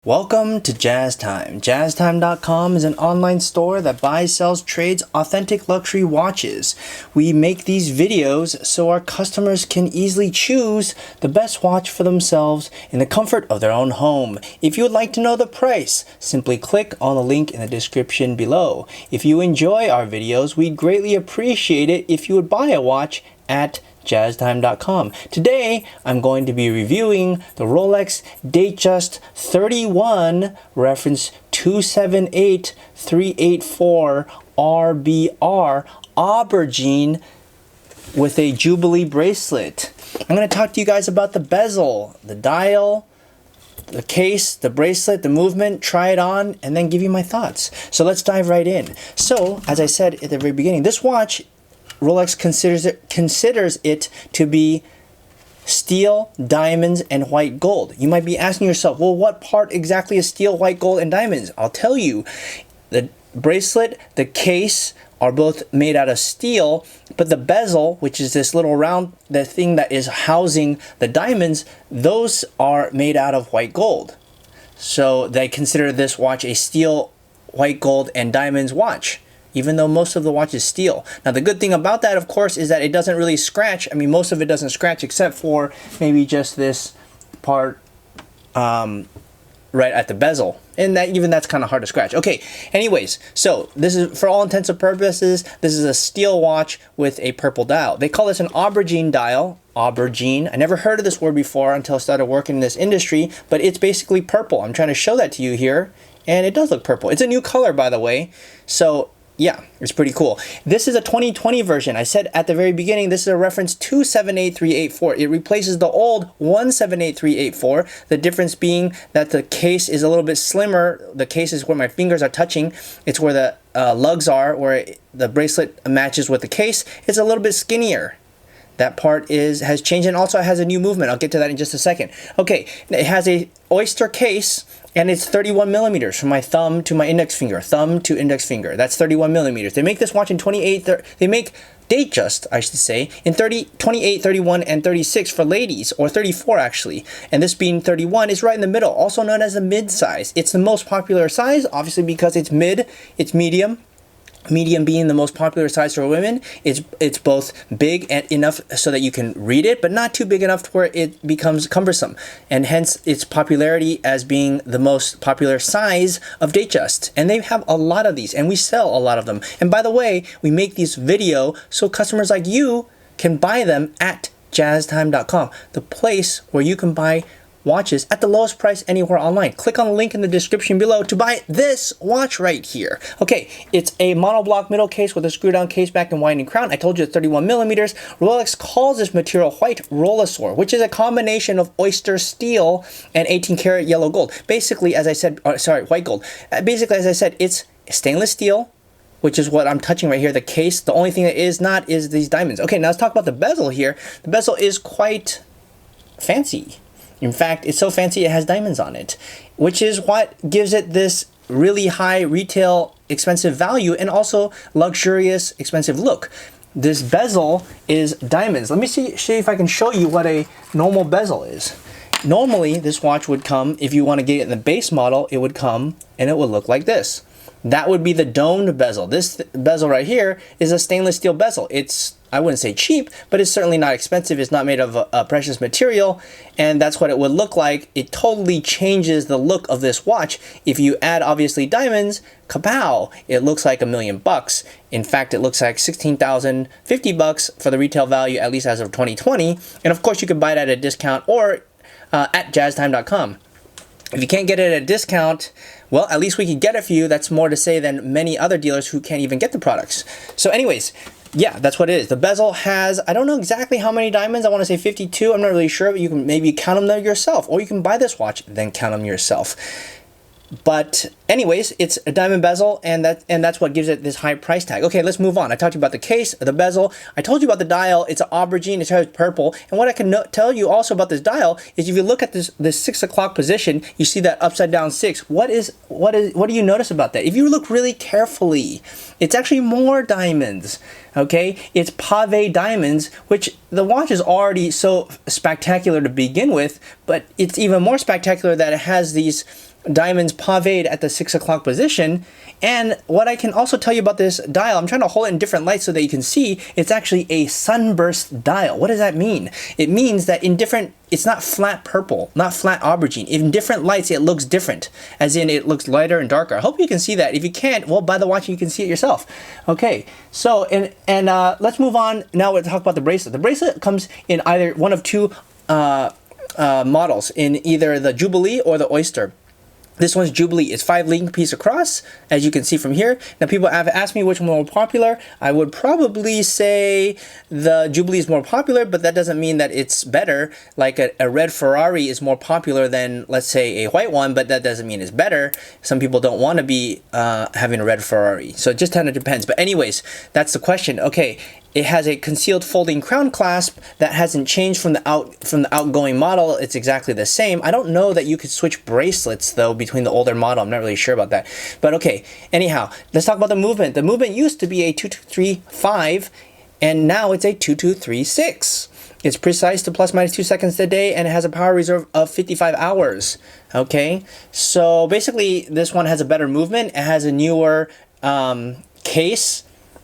Welcome to Jazz Time. JazzTime.com is an online store that buys, sells, trades authentic luxury watches. We make these videos so our customers can easily choose the best watch for themselves in the comfort of their own home. If you would like to know the price, simply click on the link in the description below. If you enjoy our videos, we'd greatly appreciate it if you would buy a watch at JazzTime.com. Today, I'm going to be reviewing the Rolex Datejust 31 reference 278384 RBR Aubergine with a Jubilee bracelet. I'm going to talk to you guys about the bezel, the dial, the case, the bracelet, the movement, try it on, and then give you my thoughts. So let's dive right in. So, as I said at the very beginning, this watch Rolex considers it to be steel, diamonds, and white gold. You might be asking yourself, well, what part exactly is steel, white gold, and diamonds? I'll tell you. The bracelet, the case are both made out of steel, but the bezel, which is this little round, the thing that is housing the diamonds, those are made out of white gold. So they consider this watch a steel, white gold, and diamonds watch, even though most of the watch is steel. Now, the good thing about that, of course, is that it doesn't really scratch. I mean, most of it doesn't scratch except for maybe just this part right at the bezel. And that's kind of hard to scratch. Okay, anyways, so this is, for all intents and purposes, this is a steel watch with a purple dial. They call this an Aubergine dial. Aubergine. I never heard of this word before until I started working in this industry, but it's basically purple. I'm trying to show that to you here, and it does look purple. It's a new color, by the way. So yeah, it's pretty cool. This is a 2020 version. I said at the very beginning, this is a reference 278384. It replaces the old 178384. The difference being that the case is a little bit slimmer. The case is where my fingers are touching. It's where the lugs are, where the bracelet matches with the case. It's a little bit skinnier. That part has changed, and also it has a new movement. I'll get to that in just a second. Okay, it has a oyster case, and it's 31 millimeters from my thumb to my index finger. Thumb to index finger. That's 31 millimeters. They make this watch in 28. They make Datejust, I should say, in 28, 31, and 36 for ladies, or 34 actually. And this being 31 is right in the middle, also known as a mid size. It's the most popular size, obviously because it's mid, it's medium. Medium being the most popular size for women. It's both big and enough so that you can read it, but not too big enough to where it becomes cumbersome, and hence its popularity as being the most popular size of Datejust. And they have a lot of these, and we sell a lot of them. And by the way, we make these video so customers like you can buy them at JazzTime.com, the place where you can buy watches at the lowest price anywhere online. Click on the link in the description below to buy this watch right here. Okay, it's a monoblock middle case with a screw down case back and winding crown. I told you it's 31 millimeters. Rolex calls this material white Rolesor, which is a combination of oyster steel and 18 karat yellow gold. Basically, as I said, white gold. Basically, as I said, it's stainless steel, which is what I'm touching right here, the case. The only thing that is not is these diamonds. Okay, now let's talk about the bezel here. The bezel is quite fancy. In fact, it's so fancy it has diamonds on it, which is what gives it this really high retail expensive value and also luxurious expensive look. This bezel is diamonds. Let me see if I can show you what a normal bezel is. Normally, this watch would come, if you want to get it in the base model, it would come and it would look like this. That would be the domed bezel. This bezel right here is a stainless steel bezel. It's, I wouldn't say cheap, but it's certainly not expensive. It's not made of a precious material, and that's what it would look like. It totally changes the look of this watch. If you add, obviously, diamonds, kapow, it looks like $1 million. In fact, it looks like $16,050 for the retail value, at least as of 2020. And of course, you can buy it at a discount or at JazzTime.com. If you can't get it at a discount, well, at least we can get it for you. That's more to say than many other dealers who can't even get the products. So anyways, yeah, that's what it is. The bezel has, I don't know exactly how many diamonds. I want to say 52. I'm not really sure, but you can maybe count them there yourself. Or you can buy this watch, then count them yourself. But anyways, it's a diamond bezel, and that's what gives it this high price tag. Okay, let's move on. I talked to you about the case, the bezel. I told you about the dial. It's an Aubergine. It's purple. And what I can tell you also about this dial is if you look at this 6 o'clock position, you see that upside down 6. What do you notice about that? If you look really carefully, it's actually more diamonds. Okay, it's pave diamonds, which the watch is already so spectacular to begin with, but it's even more spectacular that it has these diamonds paved at the 6 o'clock position. And what I can also tell you about this dial, I'm trying to hold it in different lights so that you can see it's actually a sunburst dial. What does that mean? It means that in different, it's not flat purple, not flat aubergine. In different lights, it looks different, as in it looks lighter and darker. I hope you can see that. If you can't, well, by the watch, you can see it yourself. Okay, so, let's move on. Now we'll talk about the bracelet. The bracelet comes in either one of two models, in either the Jubilee or the Oyster. This one's Jubilee. It's 5 link piece across, as you can see from here. Now, people have asked me which one more popular. I would probably say the Jubilee is more popular, but that doesn't mean that it's better. Like a red Ferrari is more popular than, let's say, a white one, but that doesn't mean it's better. Some people don't want to be having a red Ferrari. So it just kind of depends. But anyways, that's the question. Okay. It has a concealed folding crown clasp that hasn't changed from the outgoing model. It's exactly the same. I don't know that you could switch bracelets though between the older model. I'm not really sure about that. But okay, anyhow, let's talk about the movement. The movement used to be a 2235 and now it's a 2236. It's precise to plus minus 2 seconds a day, and it has a power reserve of 55 hours. Okay, so basically this one has a better movement. It has a newer case.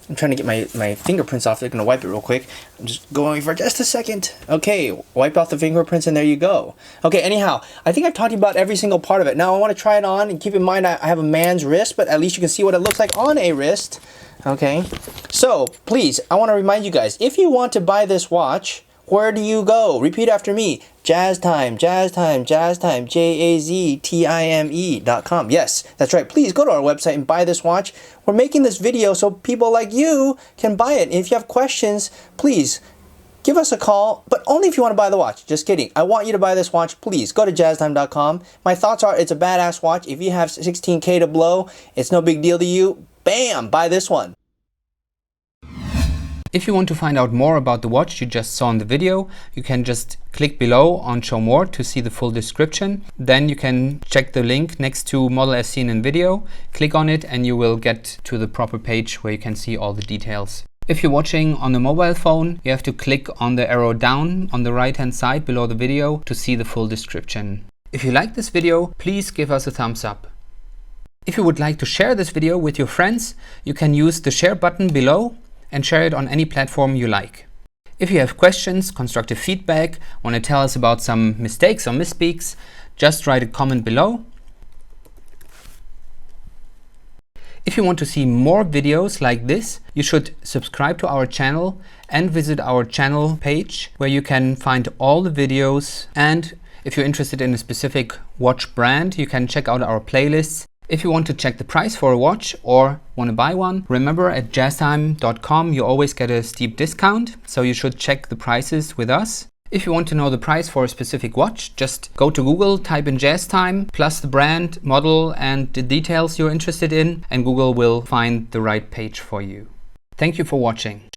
I'm trying to get my fingerprints off. They're going to wipe it real quick. I'm just going for just a second. Okay, wipe off the fingerprints and there you go. Okay, anyhow, I think I've talked to you about every single part of it. Now I want to try it on, and keep in mind I have a man's wrist, but at least you can see what it looks like on a wrist. Okay, so please, I want to remind you guys, if you want to buy this watch, where do you go? Repeat after me. Jazztime, Jazztime, Jazztime, JAZTIME.com. Yes, that's right. Please go to our website and buy this watch. We're making this video so people like you can buy it. And if you have questions, please give us a call, but only if you want to buy the watch. Just kidding. I want you to buy this watch. Please go to jazztime.com. My thoughts are it's a badass watch. If you have 16K to blow, it's no big deal to you. Bam, buy this one. If you want to find out more about the watch you just saw in the video, you can just click below on Show More to see the full description. Then you can check the link next to model as seen in video, click on it, and you will get to the proper page where you can see all the details. If you're watching on a mobile phone, you have to click on the arrow down on the right hand side below the video to see the full description. If you like this video, please give us a thumbs up. If you would like to share this video with your friends, you can use the share button below and share it on any platform you like. If you have questions, constructive feedback, want to tell us about some mistakes or misspeaks, just write a comment below. If you want to see more videos like this, you should subscribe to our channel and visit our channel page where you can find all the videos. And if you're interested in a specific watch brand, you can check out our playlists. If you want to check the price for a watch or want to buy one, remember at jazztime.com you always get a steep discount, so you should check the prices with us. If you want to know the price for a specific watch, just go to Google, type in Jazztime, plus the brand, model and the details you're interested in, and Google will find the right page for you. Thank you for watching.